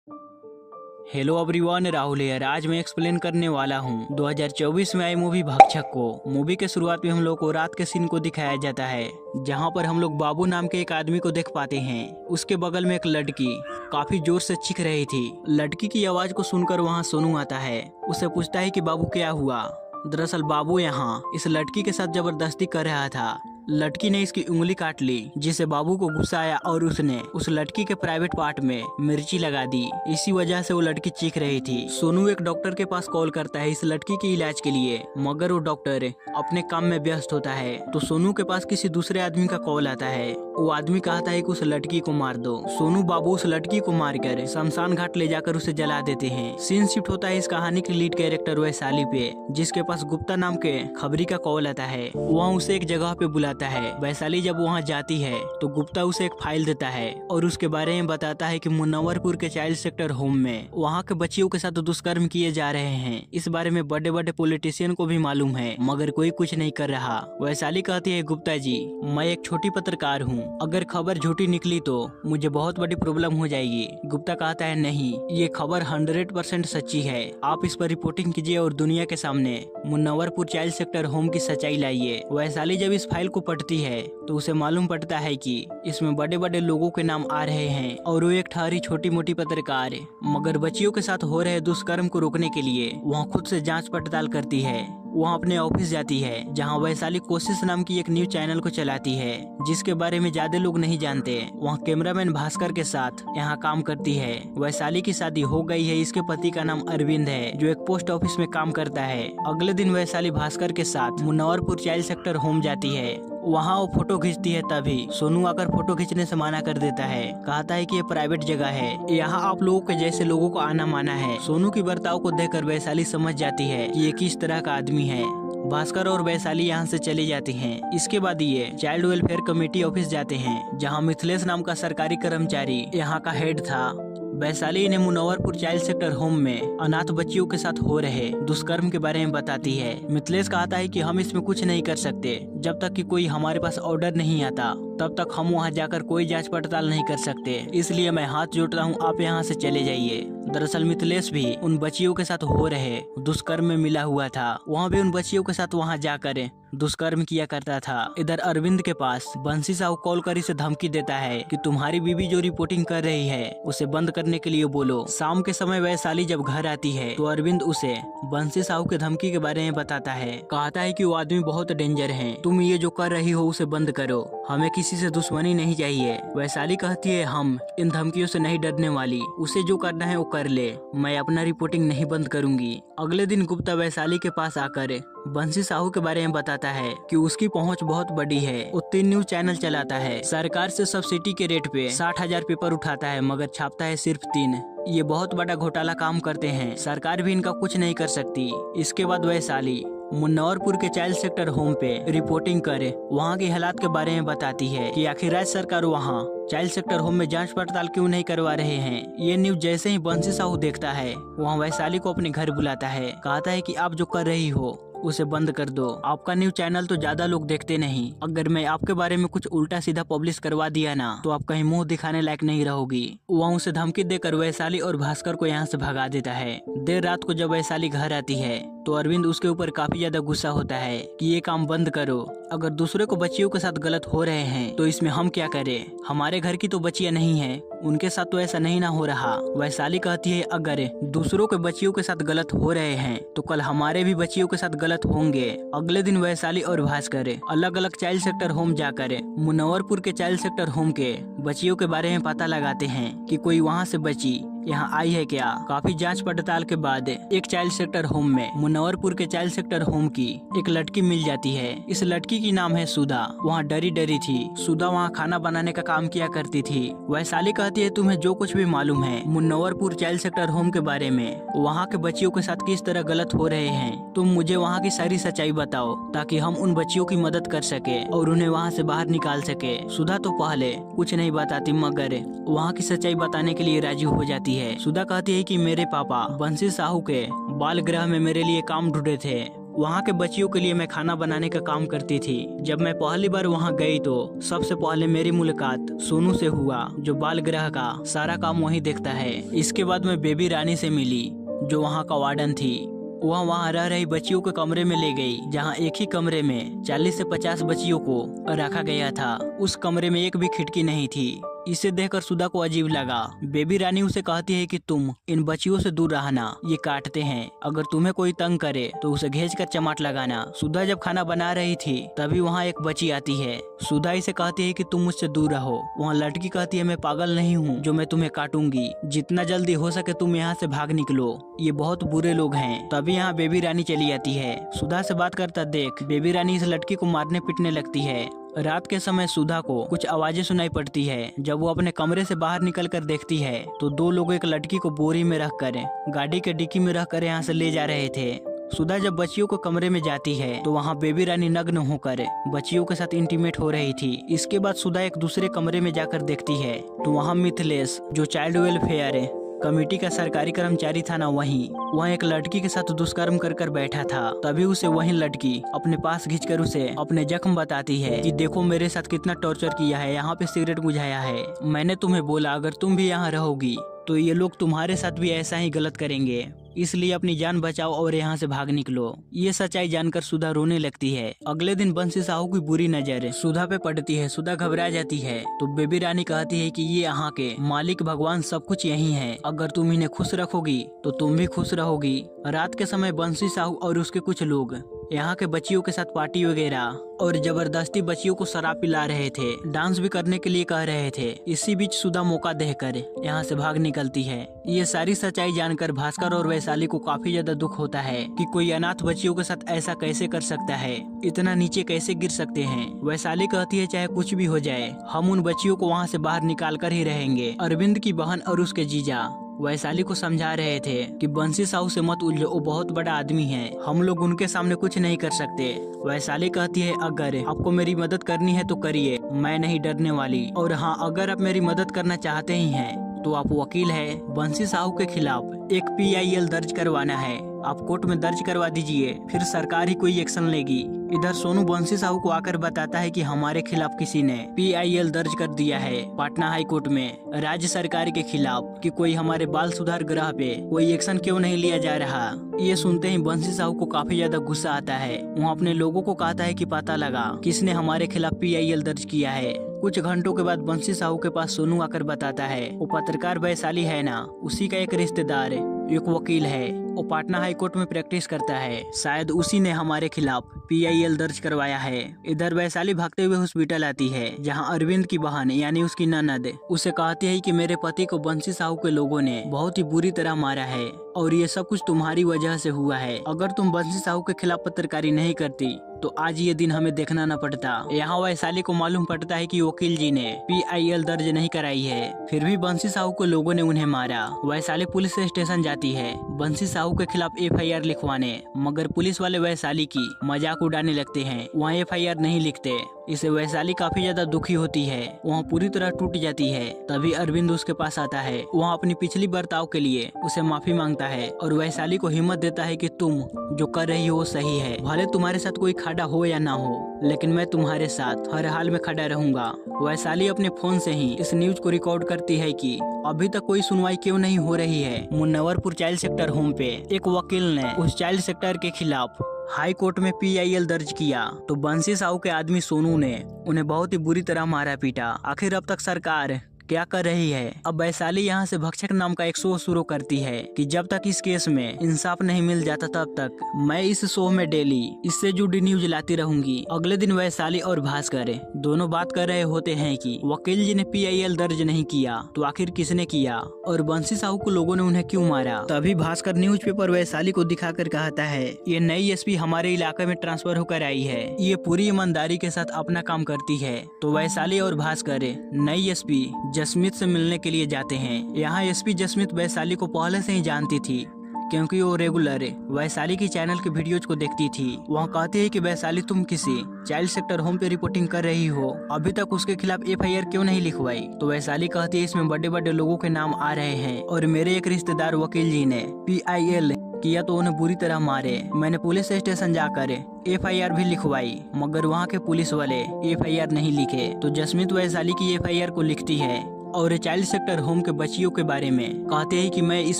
Hello everyone, Rahul यार। आज मैं एक्सप्लेन करने वाला हूँ 2024 में आई मूवी भक्षक को। मूवी के शुरुआत में हम लोग को रात के सीन को दिखाया जाता है, जहाँ पर हम लोग बाबू नाम के एक आदमी को देख पाते हैं। उसके बगल में एक लड़की काफी जोर से चीख रही थी। लड़की की आवाज को सुनकर वहाँ सोनू आता है। उसे पूछता है कि बाबू क्या हुआ। दरअसल बाबू यहाँ इस लड़की के साथ जबरदस्ती कर रहा था। लड़की ने इसकी उंगली काट ली, जिससे बाबू को गुस्सा आया और उसने उस लड़की के प्राइवेट पार्ट में मिर्ची लगा दी। इसी वजह से वो लड़की चीख रही थी। सोनू एक डॉक्टर के पास कॉल करता है इस लड़की के इलाज के लिए, मगर वो डॉक्टर अपने काम में व्यस्त होता है। तो सोनू के पास किसी दूसरे आदमी का कॉल आता है। वो आदमी कहता है कि उस लड़की को मार दो। सोनू बाबू उस लड़की को मारकर शमशान घाट ले जाकर उसे जला देते हैं। सीन शिफ्ट होता है इस कहानी के लीड कैरेक्टर वैशाली पे, जिसके पास गुप्ता नाम के खबरी का कॉल आता है। वहाँ उसे एक जगह पे बुलाता है। वैशाली जब वहाँ जाती है तो गुप्ता उसे एक फाइल देता है और उसके बारे में बताता है कि मुनव्वरपुर के चाइल्ड सेक्टर होम में वहाँ के बच्चियों के साथ दुष्कर्म किए जा रहे हैं। इस बारे में बड़े बड़े पॉलिटिशियन को भी मालूम है, मगर कोई कुछ नहीं कर रहा। वैशाली कहती है, गुप्ता जी, मैं एक छोटी पत्रकार हूँ, अगर खबर झूठी निकली तो मुझे बहुत बड़ी प्रॉब्लम हो जाएगी। गुप्ता कहता है, नहीं, ये खबर 100% सच्ची है। आप इस पर रिपोर्टिंग कीजिए और दुनिया के सामने मुनव्वरपुर चाइल्ड सेक्टर होम की सच्चाई लाइए। वैशाली जब इस फाइल को पढ़ती है तो उसे मालूम पड़ता है कि इसमें बड़े बड़े लोगों के नाम आ रहे हैं और वो एक ठहरी छोटी मोटी पत्रकार मगर बच्चियों के साथ हो रहे दुष्कर्म को रोकने के लिए वहाँ खुद से जांच पड़ताल करती है। वहाँ अपने ऑफिस जाती है, जहाँ वैशाली कोशिश नाम की एक न्यूज चैनल को चलाती है, जिसके बारे में ज्यादा लोग नहीं जानते। वहाँ कैमरामैन भास्कर के साथ यहाँ काम करती है। वैशाली की शादी हो गई है। इसके पति का नाम अरविंद है, जो एक पोस्ट ऑफिस में काम करता है। अगले दिन वैशाली भास्कर के साथ मुनव्वरपुर चाइल्ड सेक्टर होम जाती है। वहाँ वो फोटो खींचती है, तभी सोनू आकर फोटो खींचने से मना कर देता है। कहता है कि ये प्राइवेट जगह है, यहाँ आप लोगों के जैसे लोगों को आना माना है। सोनू की बर्ताव को देखकर वैशाली समझ जाती है कि ये किस तरह का आदमी है। भास्कर और वैशाली यहाँ से चले जाते हैं। इसके बाद ये चाइल्ड वेलफेयर कमेटी ऑफिस जाते हैं, जहाँ मिथिलेश नाम का सरकारी कर्मचारी यहाँ का हेड था। वैशाली ने मुनव्वरपुर चाइल्ड सेक्टर होम में अनाथ बच्चियों के साथ हो रहे दुष्कर्म के बारे में बताती है। मिथिलेश कहता है कि हम इसमें कुछ नहीं कर सकते, जब तक कि कोई हमारे पास ऑर्डर नहीं आता तब तक हम वहां जाकर कोई जांच पड़ताल नहीं कर सकते, इसलिए मैं हाथ जोड़ता हूं, आप यहां से चले जाइए। दरअसल मिथिलेश भी उन बच्चियों के साथ हो रहे दुष्कर्म में मिला हुआ था। वहाँ भी उन बच्चियों के साथ वहां जाकर दुष्कर्म किया करता था। इधर अरविंद के पास बंसी साहू कॉल कर इसे धमकी देता है कि तुम्हारी बीवी जो रिपोर्टिंग कर रही है उसे बंद करने के लिए बोलो। शाम के समय वैशाली जब घर आती है तो अरविंद उसे बंसी साहू के धमकी के बारे में बताता है। कहता है कि वो आदमी बहुत डेंजर है, तुम ये जो कर रही हो उसे बंद करो, हमें किसी से दुश्मनी नहीं चाहिए। वैशाली कहती है, हम इन धमकियों से नहीं डरने वाली, उसे जो करना है वो कर ले, मैं अपना रिपोर्टिंग नहीं बंद करूंगी। अगले दिन गुप्ता वैशाली के पास आकर बंसी साहू के बारे में बताता है कि उसकी पहुंच बहुत बड़ी है। वो 3 न्यूज चैनल चलाता है, सरकार से सब्सिडी के रेट पे 60,000 पेपर उठाता है, मगर छापता है सिर्फ 3। ये बहुत बड़ा घोटाला काम करते हैं, सरकार भी इनका कुछ नहीं कर सकती। इसके बाद वैशाली मुनव्वरपुर के चाइल्ड सेक्टर होम पे रिपोर्टिंग करे वहाँ के हालात के बारे में बताती है कि आखिर राज्य सरकार वहाँ चाइल्ड सेक्टर होम में जांच पड़ताल क्यों नहीं करवा रहे हैं। ये न्यूज जैसे ही बंसी साहू देखता है, वहाँ वैशाली को अपने घर बुलाता है। कहता है कि आप जो कर रही हो उसे बंद कर दो, आपका न्यूज चैनल तो ज्यादा लोग देखते नहीं, अगर मैं आपके बारे में कुछ उल्टा सीधा पब्लिश करवा दिया ना तो आप कहीं मुंह दिखाने लायक नहीं रहोगी। वहाँ उसे धमकी देकर वैशाली और भास्कर को यहाँ से भगा देता है। देर रात को जब वैशाली घर आती है तो अरविंद उसके ऊपर काफी ज्यादा गुस्सा होता है कि ये काम बंद करो, अगर दूसरे को बच्चियों के साथ गलत हो रहे हैं तो इसमें हम क्या करें, हमारे घर की तो बच्चियां नहीं है, उनके साथ तो ऐसा नहीं ना हो रहा। वैशाली कहती है, अगर दूसरों के बच्चियों के साथ गलत हो रहे हैं तो कल हमारे भी बच्चियों के साथ गलत होंगे। अगले दिन वैशाली और भास्कर अलग अलग चाइल्ड सेक्टर होम जाकर मुनव्वरपुर के चाइल्ड सेक्टर होम के बच्चियों के बारे में पता लगाते हैं कि कोई वहाँ से बच्ची यहाँ आई है क्या। काफी जांच पड़ताल के बाद एक चाइल्ड सेक्टर होम में मुनव्वरपुर के चाइल्ड सेक्टर होम की एक लड़की मिल जाती है। इस लड़की की नाम है सुधा। वहाँ डरी डरी थी। सुधा वहाँ खाना बनाने का काम किया करती थी। वैशाली कहती है, तुम्हें जो कुछ भी मालूम है मुनव्वरपुर चाइल्ड सेक्टर होम के बारे में, वहाँ के बच्चियों के साथ किस तरह गलत हो रहे हैं, तुम मुझे वहाँ की सारी सच्चाई बताओ ताकि हम उन बच्चियों की मदद कर सके और उन्हें वहाँ से बाहर निकाल सके। सुधा तो पहले कुछ नहीं बताती, मगर वहाँ की सच्चाई बताने के लिए राजी हो जाती है। सुधा कहती है कि मेरे पापा बंसी साहू के बाल गृह में मेरे लिए काम ढूंढे थे, वहाँ के बच्चियों के लिए मैं खाना बनाने का काम करती थी। जब मैं पहली बार वहाँ गई तो सबसे पहले मेरी मुलाकात सोनू से हुआ, जो बाल गृह का सारा काम वही देखता है। इसके बाद मैं बेबी रानी से मिली, जो वहाँ का वार्डन थी। वह वहाँ रह रही बच्चियों के कमरे में ले गई, जहाँ एक ही कमरे में 40 से 50 बच्चियों को रखा गया था। उस कमरे में एक भी खिड़की नहीं थी। इसे देखकर सुधा को अजीब लगा। बेबी रानी उसे कहती है कि तुम इन बच्चियों से दूर रहना, ये काटते हैं। अगर तुम्हें कोई तंग करे तो उसे घेच कर चमाट लगाना। सुधा जब खाना बना रही थी तभी वहाँ एक बच्ची आती है। सुधा इसे कहती है कि तुम मुझसे दूर रहो। वहाँ लड़की कहती है, मैं पागल नहीं हूँ जो मैं तुम्हें काटूंगी, जितना जल्दी हो सके तुम यहाँ से भाग निकलो, ये बहुत बुरे लोग हैं। तभी यहाँ बेबी रानी चली आती है। सुधा से बात करता देख बेबी रानी इस लड़की को मारने पीटने लगती है। रात के समय सुधा को कुछ आवाजें सुनाई पड़ती है। जब वो अपने कमरे से बाहर निकल कर देखती है तो दो लोग एक लड़की को बोरी में रखकर गाड़ी के डिक्की में रखकर यहाँ से ले जा रहे थे। सुधा जब बच्चियों को कमरे में जाती है तो वहाँ बेबी रानी नग्न होकर बच्चियों के साथ इंटीमेट हो रही थी। इसके बाद सुधा एक दूसरे कमरे में जाकर देखती है तो वहाँ मिथिलेश, जो चाइल्ड वेलफेयर कमेटी का सरकारी कर्मचारी था ना, वहाँ एक लड़की के साथ दुष्कर्म कर बैठा था। तभी उसे वही लड़की अपने पास खींचकर उसे अपने जख्म बताती है कि देखो मेरे साथ कितना टॉर्चर किया है, यहाँ पे सिगरेट बुझाया है। मैंने तुम्हें बोला अगर तुम भी यहाँ रहोगी तो ये लोग तुम्हारे साथ भी ऐसा ही गलत करेंगे, इसलिए अपनी जान बचाओ और यहाँ से भाग निकलो। ये सच्चाई जानकर सुधा रोने लगती है। अगले दिन बंसी साहू की बुरी नजर सुधा पे पड़ती है। सुधा घबरा जाती है तो बेबी रानी कहती है कि ये यहाँ के मालिक भगवान सब कुछ यही है, अगर तुम इन्हें खुश रखोगी तो तुम भी खुश रहोगी। रात के समय बंसी साहू और उसके कुछ लोग यहाँ के बच्चियों के साथ पार्टी वगैरह और जबरदस्ती बच्चियों को शराब पिला रहे थे, डांस भी करने के लिए कह रहे थे। इसी बीच सुधा मौका देकर यहाँ से भाग निकलती है। ये सारी सच्चाई जानकर भास्कर और वैशाली को काफी ज्यादा दुख होता है कि कोई अनाथ बच्चियों के साथ ऐसा कैसे कर सकता है, इतना नीचे कैसे गिर सकते हैं। वैशाली कहती है चाहे कुछ भी हो जाए हम उन बच्चियों को वहाँ से बाहर निकाल कर ही रहेंगे। अरविंद की बहन और उसके जीजा वैशाली को समझा रहे थे कि बंसी साहू से मत उलझो, वो बहुत बड़ा आदमी है, हम लोग उनके सामने कुछ नहीं कर सकते। वैशाली कहती है अगर आपको मेरी मदद करनी है तो करिए, मैं नहीं डरने वाली। और हाँ, अगर आप मेरी मदद करना चाहते ही हैं तो आप वकील है, बंसी साहू के खिलाफ एक PIL दर्ज करवाना है, आप कोर्ट में दर्ज करवा दीजिए, फिर सरकार ही कोई एक्शन लेगी। इधर सोनू बंसी साहू को आकर बताता है कि हमारे खिलाफ किसी ने PIL दर्ज कर दिया है पटना हाई कोर्ट में राज्य सरकार के खिलाफ कि कोई हमारे बाल सुधार गृह पे कोई एक्शन क्यों नहीं लिया जा रहा। ये सुनते ही बंसी साहू को काफी ज्यादा गुस्सा आता है। वो अपने लोगों को कहता है कि पता लगा किसने हमारे खिलाफ PIL दर्ज किया है। कुछ घंटों के बाद बंसी साहू के पास सोनू आकर बताता है वो पत्रकार वैशाली है ना, उसी का एक रिश्तेदार एक वकील है, वो पटना हाई कोर्ट में प्रैक्टिस करता है, शायद उसी ने हमारे खिलाफ PIL दर्ज करवाया है। इधर वैशाली भागते हुए हॉस्पिटल आती है, जहां अरविंद की बहन यानी उसकी ननद उसे कहती है कि मेरे पति को बंसी साहू के लोगों ने बहुत ही बुरी तरह मारा है और ये सब कुछ तुम्हारी वजह से हुआ है। अगर तुम बंसी साहू के खिलाफ पत्रकारी नहीं करती तो आज ये दिन हमें देखना न पड़ता। यहाँ वैशाली को मालूम पड़ता है कि वकील जी ने PIL दर्ज नहीं कराई है, फिर भी बंसी साहू के लोगों ने उन्हें मारा। वैशाली पुलिस स्टेशन जाती है बंसी साहू के खिलाफ FIR लिखवाने, मगर पुलिस वाले वैशाली की मजाक उड़ाने लगते हैं, वहाँ FIR नहीं लिखते। इसे वैशाली काफी ज्यादा दुखी होती है, वहाँ पूरी तरह टूट जाती है। तभी अरविंद उसके पास आता है, वहाँ अपनी पिछली बर्ताव के लिए उसे माफी मांगता है और वैशाली को हिम्मत देता है कि तुम जो कर रही हो वो सही है, भले तुम्हारे साथ कोई खड़ा हो या ना हो, लेकिन मैं तुम्हारे साथ हर हाल में खड़ा रहूंगा। वैशाली अपने फोन से ही इस न्यूज को रिकॉर्ड करती है कि अभी तक कोई सुनवाई क्यों नहीं हो रही है। मुन्नवरपुर चाइल्ड सेक्टर होम पे एक वकील ने उस चाइल्ड सेक्टर के खिलाफ हाई कोर्ट में PIL दर्ज किया तो बंसी साहू के आदमी सोनू ने उन्हें बहुत ही बुरी तरह मारा पीटा। आखिर अब तक सरकार क्या कर रही है। अब वैशाली यहाँ से भक्षक नाम का एक शो शुरू करती है कि जब तक इस केस में इंसाफ नहीं मिल जाता तब तक मैं इस शो में डेली इससे जुड़ी न्यूज लाती रहूंगी। अगले दिन वैशाली और भास्कर दोनों बात कर रहे होते हैं कि वकील जी ने PIL दर्ज नहीं किया तो आखिर किसने किया और बंसी साहू को लोगों ने उन्हें क्यों मारा। तभी भास्कर न्यूज़पेपर वैशाली को दिखाकर कहता है ये नई SP हमारे इलाके में ट्रांसफर होकर आई है, ये पूरी ईमानदारी के साथ अपना काम करती है। तो वैशाली और भास्कर नई SP जसमीत से मिलने के लिए जाते हैं। यहाँ SP जसमीत वैशाली को पहले से ही जानती थी क्योंकि वो रेगुलर वैशाली की चैनल के वीडियोज को देखती थी। वहाँ कहती है कि वैशाली तुम किसी चाइल्ड सेक्टर होम पे रिपोर्टिंग कर रही हो, अभी तक उसके खिलाफ FIR क्यों नहीं लिखवाई। तो वैशाली कहती है इसमें बड़े बड़े लोगों के नाम आ रहे हैं और मेरे एक रिश्तेदार वकील जी ने PIL किया तो उन्हें बुरी तरह मारे। मैंने पुलिस स्टेशन जाकर FIR भी लिखवाई, मगर वहाँ के पुलिस वाले FIR नहीं लिखे। तो जसमीत वैशाली की FIR को लिखती है और चाइल्ड सेक्टर होम के बच्चियों के बारे में कहते हैं कि मैं इस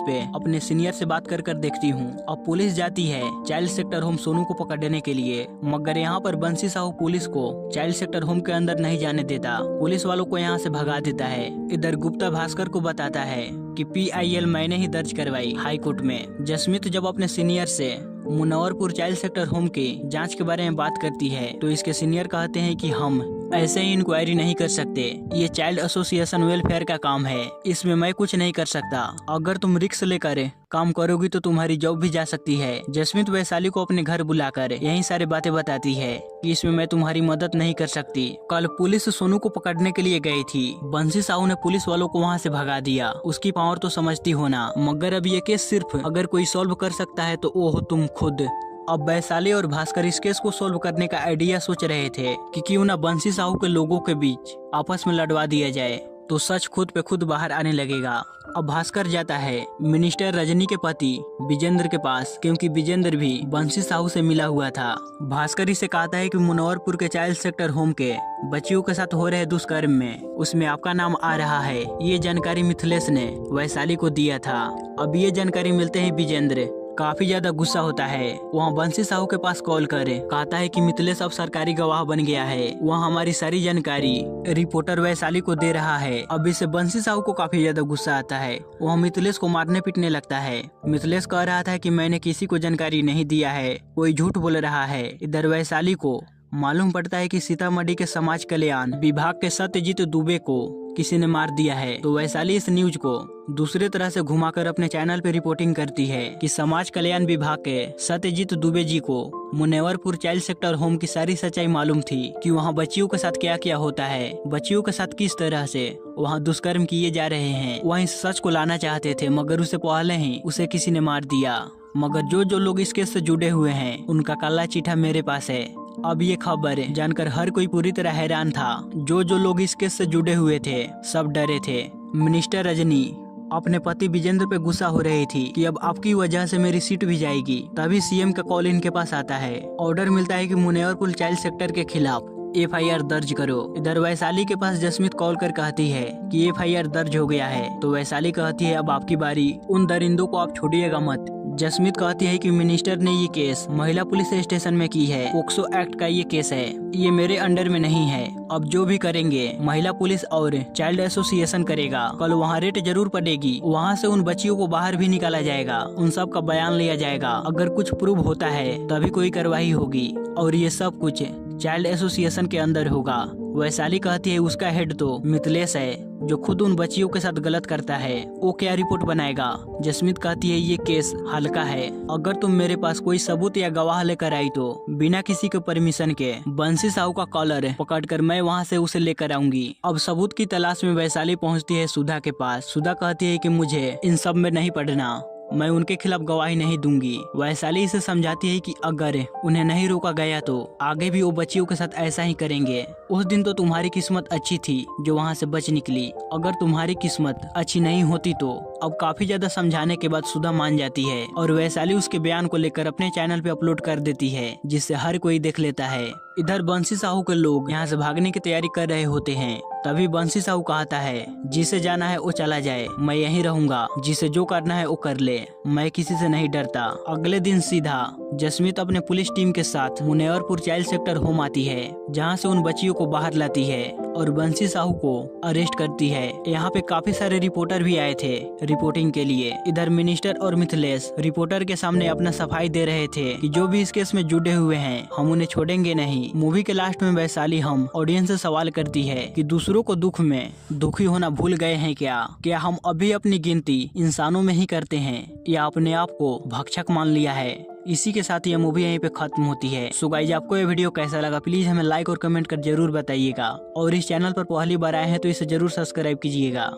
पे अपने सीनियर से बात कर देखती हूँ। अब पुलिस जाती है चाइल्ड सेक्टर होम सोनू को पकड़ने के लिए, मगर यहाँ पर बंसी साहू पुलिस को चाइल्ड सेक्टर होम के अंदर नहीं जाने देता। पुलिस वालों को यहाँ से भगा देता है। इधर गुप्ता भास्कर को बताता है कि PIL मैंने ही दर्ज करवाई हाई कोर्ट में। जसमीत जब अपने सीनियर से मुनव्वरपुर चाइल्ड सेक्टर होम के जांच के बारे में बात करती है तो इसके सीनियर कहते हैं कि हम ऐसे ही इंक्वायरी नहीं कर सकते, ये चाइल्ड एसोसिएशन वेलफेयर का काम है, इसमें मैं कुछ नहीं कर सकता। अगर तुम रिस्क लेकर काम करोगी तो तुम्हारी जॉब भी जा सकती है। जसमीत वैशाली को अपने घर बुलाकर यही सारी बातें बताती है कि इसमें मैं तुम्हारी मदद नहीं कर सकती। कल पुलिस सोनू को पकड़ने के लिए गई थी, बंसी साहू ने पुलिस वालों को वहाँ से भगा दिया। उसकी पावर तो समझती हो ना, मगर अब ये केस सिर्फ अगर कोई सॉल्व कर सकता है तो वो हो तुम खुद। अब वैशाली और भास्कर इस केस को सोल्व करने का आइडिया सोच रहे थे कि क्यों ना बंसी साहू के लोगों के बीच आपस में लड़वा दिया जाए, तो सच खुद पे खुद बाहर आने लगेगा। अब भास्कर जाता है मिनिस्टर रजनी के पति विजेंद्र के पास, क्योंकि विजेंद्र भी बंसी साहू से मिला हुआ था। भास्कर इसे कहता है कि मुनव्वरपुर के चाइल्ड सेक्टर होम के बच्चियों के साथ हो रहे दुष्कर्म में उसमें आपका नाम आ रहा है। ये जानकारी मिथिलेश ने वैशाली को दिया था। अब ये जानकारी मिलते ही विजेंद्र काफी ज्यादा गुस्सा होता है। वहाँ बंसी साहू के पास कॉल करे, कहता है कि मिथिलेश अब सरकारी गवाह बन गया है, वहाँ हमारी सारी जानकारी रिपोर्टर वैशाली को दे रहा है। अब इससे बंसी साहू को काफी ज्यादा गुस्सा आता है। वह मिथिलेश को मारने पीटने लगता है। मिथिलेश कह रहा था कि मैंने किसी को जानकारी नहीं दिया है, कोई झूठ बोल रहा है। इधर वैशाली को मालूम पड़ता है कि सीतामढ़ी के समाज कल्याण विभाग के सत्यजीत दुबे को किसी ने मार दिया है। तो वैशाली इस न्यूज को दूसरे तरह से घुमाकर अपने चैनल पे रिपोर्टिंग करती है कि समाज कल्याण विभाग के सत्यजीत दुबे जी को मुनव्वरपुर चाइल्ड सेक्टर होम की सारी सच्चाई मालूम थी कि वहाँ बच्चियों के साथ क्या क्या होता है, बच्चियों के साथ किस तरह से वहाँ दुष्कर्म किए जा रहे हैं। वह इस सच को लाना चाहते थे, मगर उससे पहले ही उसे किसी ने मार दिया। मगर जो लोग इस केस से जुड़े हुए हैं उनका काला चिट्ठा मेरे पास है। अब ये खबर जानकर हर कोई पूरी तरह हैरान था। जो लोग इस केस से जुड़े हुए थे सब डरे थे। मिनिस्टर रजनी अपने पति विजेंद्र पे गुस्सा हो रही थी कि अब आपकी वजह से मेरी सीट भी जाएगी। तभी CM का कॉल इनके पास आता है। ऑर्डर मिलता है कि मुनव्वरपुर चाइल्ड सेक्टर के खिलाफ FIR दर्ज करो। इधर वैशाली के पास जसमीत कॉल कर कहती है कि FIR दर्ज हो गया है। तो वैशाली कहती है अब आपकी बारी, उन दरिंदों को आप छोड़िएगा मत। जसमीत कहती है कि मिनिस्टर ने ये केस महिला पुलिस स्टेशन में की है, पोक्सो एक्ट का ये केस है, ये मेरे अंडर में नहीं है। अब जो भी करेंगे महिला पुलिस और चाइल्ड एसोसिएशन करेगा। कल वहाँ रेट जरूर पड़ेगी, वहाँ से उन बच्चियों को बाहर भी निकाला जाएगा, उन सब का बयान लिया जाएगा। अगर कुछ प्रूव होता है तभी कोई कार्रवाई होगी और ये सब कुछ चाइल्ड एसोसिएशन के अंदर होगा। वैशाली कहती है उसका हेड तो मिथिलेश है जो खुद उन बच्चियों के साथ गलत करता है, वो क्या रिपोर्ट बनाएगा। जसमीत कहती है ये केस हल्का है, अगर तुम मेरे पास कोई सबूत या गवाह लेकर आई तो बिना किसी के परमिशन के बंसी साहू का कॉलर पकड़कर मैं वहाँ से उसे लेकर आऊंगी। अब सबूत की तलाश में वैशाली पहुँचती है सुधा के पास। सुधा कहती है कि मुझे इन सब में नहीं पड़ना, मैं उनके खिलाफ गवाही नहीं दूंगी। वैशाली इसे समझाती है कि अगर उन्हें नहीं रोका गया तो आगे भी वो बच्चियों के साथ ऐसा ही करेंगे। उस दिन तो तुम्हारी किस्मत अच्छी थी जो वहाँ से बच निकली, अगर तुम्हारी किस्मत अच्छी नहीं होती तो। अब काफी ज्यादा समझाने के बाद सुधा मान जाती है और वैशाली उसके बयान को लेकर अपने चैनल पे अपलोड कर देती है, जिससे हर कोई देख लेता है। इधर बंसी साहू के लोग यहाँ से भागने की तैयारी कर रहे होते हैं। तभी बंसी साहू कहता है जिसे जाना है वो चला जाए, मैं यहीं रहूंगा, जिसे जो करना है वो कर ले, मैं किसी से नहीं डरता। अगले दिन सीधा जसमीत अपने पुलिस टीम के साथ मुनव्वरपुर चाइल्ड सेक्टर होम आती है, जहाँ से उन बच्चियों को बाहर लाती है और बंसी साहू को अरेस्ट करती है। यहाँ पे काफी सारे रिपोर्टर भी आए थे रिपोर्टिंग के लिए। इधर मिनिस्टर और मिथिलेश रिपोर्टर के सामने अपना सफाई दे रहे थे कि जो भी इस केस में जुड़े हुए हैं हम उन्हें छोड़ेंगे नहीं। मूवी के लास्ट में वैशाली हम ऑडियंस से सवाल करती है कि दूसरों को दुख में दुखी होना भूल गए हैं क्या हम अभी अपनी गिनती इंसानों में ही करते हैं या अपने आप को भक्षक मान लिया है। इसी के साथ ये मूवी यहीं पे खत्म होती है। सो गाइस, आपको ये वीडियो कैसा लगा प्लीज हमें लाइक और कमेंट कर जरूर बताइएगा, और इस चैनल पर पहली बार आए हैं तो इसे जरूर सब्सक्राइब कीजिएगा।